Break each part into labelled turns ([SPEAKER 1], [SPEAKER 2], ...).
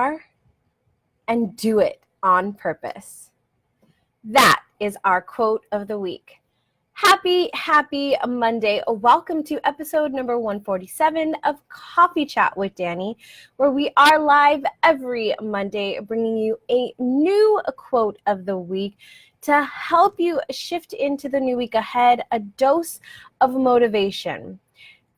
[SPEAKER 1] are and do it on purpose. That is our quote of the week. Happy Monday. Welcome to episode number 147 of Coffee Chat with Danny, where we are live every Monday bringing you a new quote of the week to help you shift into the new week ahead, a dose of motivation.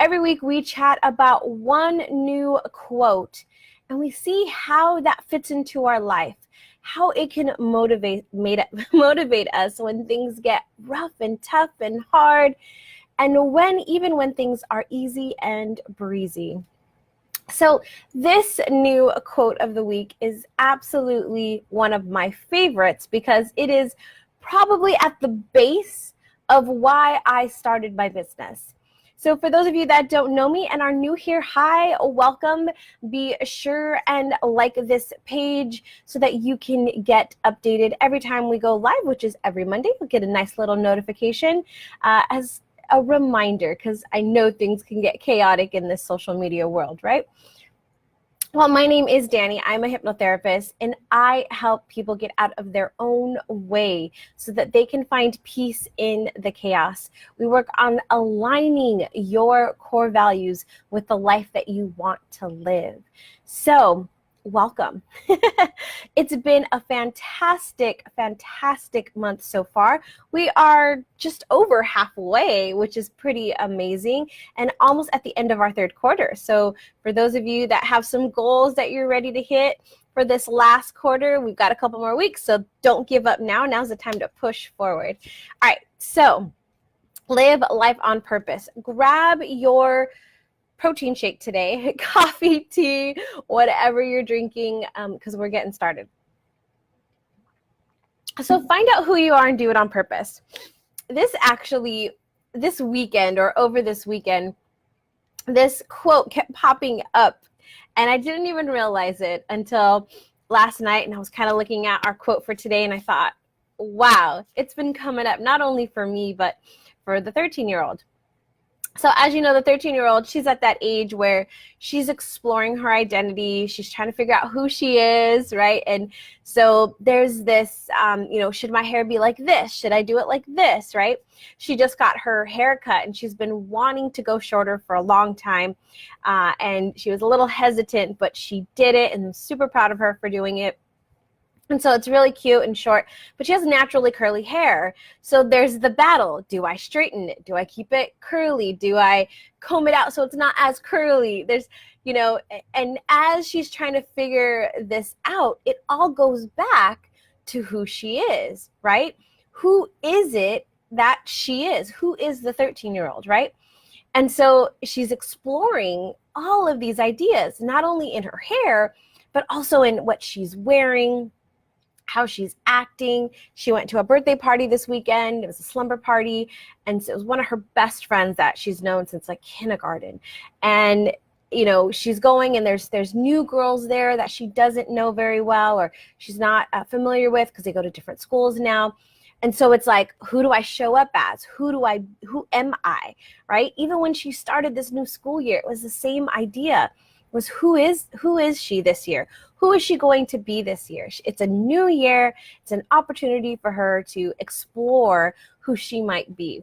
[SPEAKER 1] Every week we chat about one new quote and we see how that fits into our life, how it can motivate us when things get rough and tough and hard, and even when things are easy and breezy. So this new quote of the week is absolutely one of my favorites because it is probably at the base of why I started my business. So for those of you that don't know me and are new here, hi, welcome. Be sure and like this page so that you can get updated every time we go live, which is every Monday. You'll get a nice little notification as a reminder, because I know things can get chaotic in this social media world, right? Well, my name is Danny. I'm a hypnotherapist, and I help people get out of their own way so that they can find peace in the chaos. We work on aligning your core values with the life that you want to live. So, welcome. It's been a fantastic month so far. We are just over halfway, which is pretty amazing, and almost at the end of our third quarter. So for those of you that have some goals that you're ready to hit for this last quarter, we've got a couple more weeks, so don't give up now. Now's the time to push forward. All right, so live life on purpose. Grab your protein shake today, coffee, tea, whatever you're drinking, because we're getting started. So find out who you are and do it on purpose. This weekend or over this weekend, this quote kept popping up and I didn't even realize it until last night, and I was kind of looking at our quote for today and I thought, wow, it's been coming up not only for me, but for the 13-year-old. So as you know, the 13-year-old, she's at that age where she's exploring her identity. She's trying to figure out who she is, right? And so there's this, should my hair be like this? Should I do it like this, right? She just got her hair cut and she's been wanting to go shorter for a long time. And she was a little hesitant, but she did it, and I'm super proud of her for doing it. And so it's really cute and short, but she has naturally curly hair. So there's the battle. Do I straighten it? Do I keep it curly? Do I comb it out so it's not as curly? There's, and as she's trying to figure this out, it all goes back to who she is, right? Who is it that she is? Who is the 13-year-old, right? And so she's exploring all of these ideas, not only in her hair, but also in what she's wearing, how she's acting. She went to a birthday party this weekend. It was a slumber party. And so it was one of her best friends that she's known since like kindergarten. And, she's going and there's new girls there that she doesn't know very well, or she's not familiar with because they go to different schools now. And so it's like, who do I show up as? Who am I, right? Even when she started this new school year, it was the same idea. Was who is she this year? Who is she going to be this year? It's a new year. It's an opportunity for her to explore who she might be.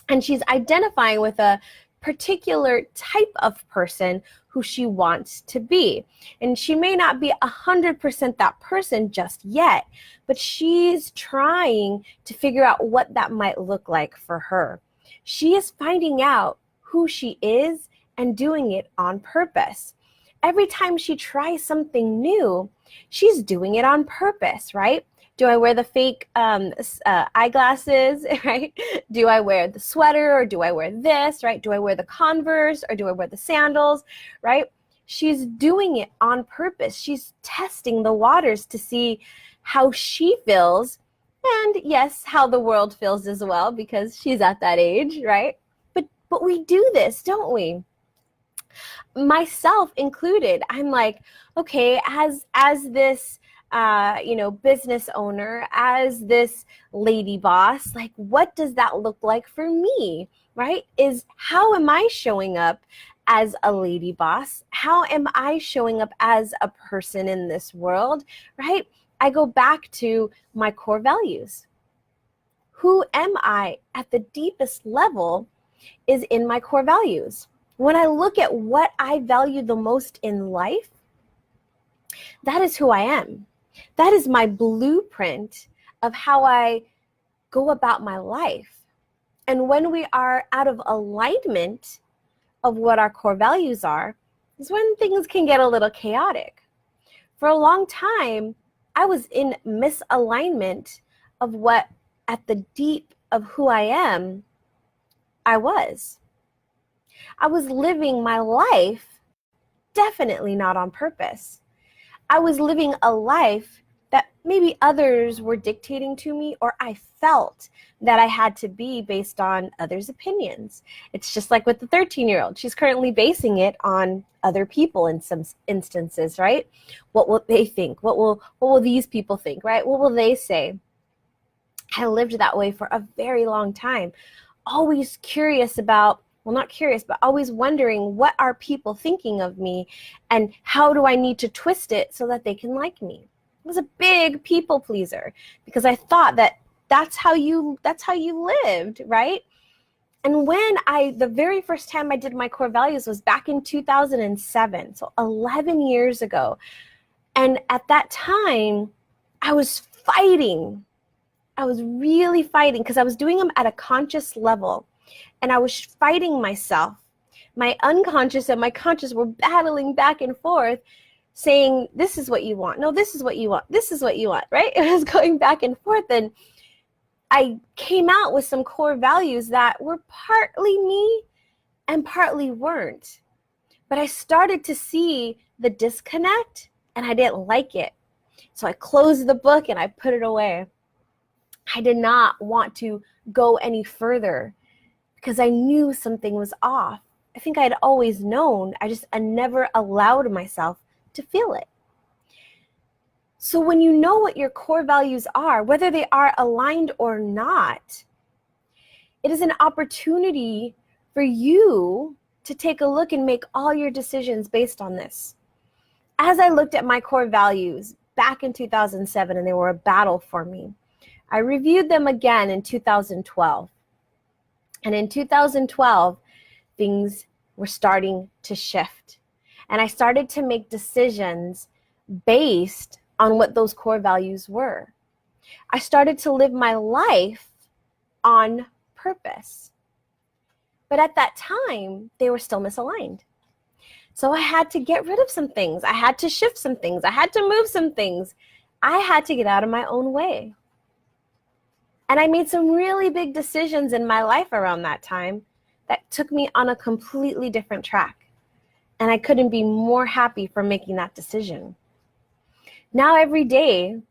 [SPEAKER 1] And she's identifying with a particular type of person who she wants to be. And she may not be 100% that person just yet, but she's trying to figure out what that might look like for her. She is finding out who she is and doing it on purpose. Every time she tries something new, she's doing it on purpose, right? Do I wear the fake eyeglasses, right? Do I wear the sweater, or do I wear this, right? Do I wear the Converse, or do I wear the sandals, right? She's doing it on purpose. She's testing the waters to see how she feels, and yes, how the world feels as well, because she's at that age, right? But we do this, don't we? Myself included. I'm like, okay, as this business owner, as this lady boss, like, what does that look like for me, right? Is how am I showing up as a lady boss? How am I showing up as a person in this world, right? I go back to my core values. Who am I at the deepest level is in my core values. When I look at what I value the most in life, that is who I am. That is my blueprint of how I go about my life. And when we are out of alignment of what our core values are, is when things can get a little chaotic. For a long time, I was in misalignment of what at the deep of who I am, I was. I was living my life definitely not on purpose. I was living a life that maybe others were dictating to me, or I felt that I had to be based on others' opinions. It's just like with the 13-year-old. She's currently basing it on other people in some instances, right? What will they think? What will these people think, right? What will they say? I lived that way for a very long time, always curious about, well, not curious, but always wondering, what are people thinking of me and how do I need to twist it so that they can like me? I was a big people pleaser because I thought that that's how you lived, right? And when the very first time I did my core values was back in 2007, so 11 years ago. And at that time, I was fighting. I was really fighting because I was doing them at a conscious level. And I was fighting myself. My unconscious and my conscious were battling back and forth, saying, this is what you want. No, this is what you want. This is what you want, right? It was going back and forth. And I came out with some core values that were partly me and partly weren't. But I started to see the disconnect and I didn't like it. So I closed the book and I put it away. I did not want to go any further because I knew something was off. I think I'd always known. I never allowed myself to feel it. So when you know what your core values are, whether they are aligned or not, it is an opportunity for you to take a look and make all your decisions based on this. As I looked at my core values back in 2007, and they were a battle for me, I reviewed them again in 2012. And in 2012, things were starting to shift. And I started to make decisions based on what those core values were. I started to live my life on purpose. But at that time, they were still misaligned. So I had to get rid of some things. I had to shift some things. I had to move some things. I had to get out of my own way. And I made some really big decisions in my life around that time that took me on a completely different track. And I couldn't be more happy for making that decision. Now every day,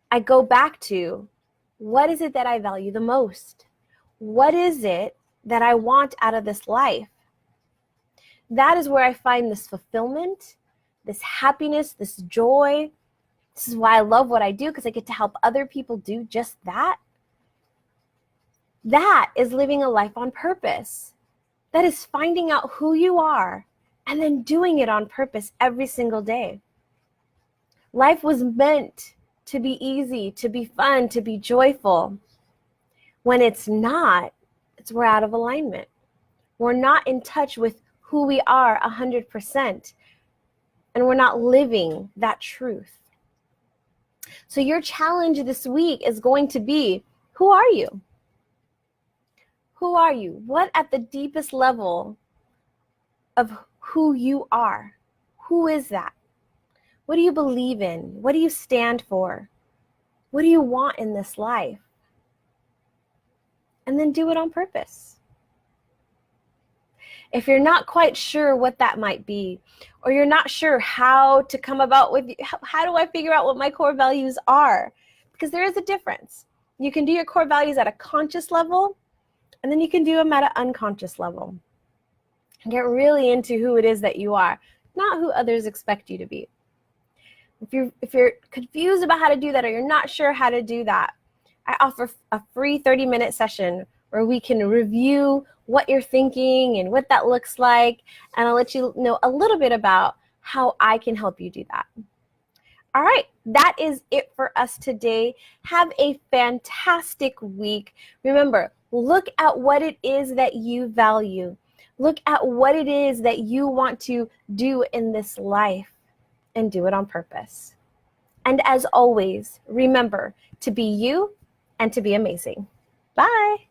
[SPEAKER 1] I go back to, what is it that I value the most? What is it that I want out of this life? That is where I find this fulfillment, this happiness, this joy. This is why I love what I do, because I get to help other people do just that. That is living a life on purpose. That is finding out who you are and then doing it on purpose every single day. Life was meant to be easy, to be fun, to be joyful. When it's not, we're out of alignment. We're not in touch with who we are 100%, and we're not living that truth. So your challenge this week is going to be, who are you? Who are you? What at the deepest level of who you are? Who is that? What do you believe in? What do you stand for? What do you want in this life? And then do it on purpose. If you're not quite sure what that might be, or you're not sure how to come about with, how do I figure out what my core values are? Because there is a difference. You can do your core values at a conscious level, and then you can do them at an unconscious level. And get really into who it is that you are, not who others expect you to be. If you're confused about how to do that, or you're not sure how to do that, I offer a free 30-minute session where we can review what you're thinking and what that looks like. And I'll let you know a little bit about how I can help you do that. All right, that is it for us today. Have a fantastic week. Remember, look at what it is that you value. Look at what it is that you want to do in this life and do it on purpose. And as always, remember to be you and to be amazing. Bye.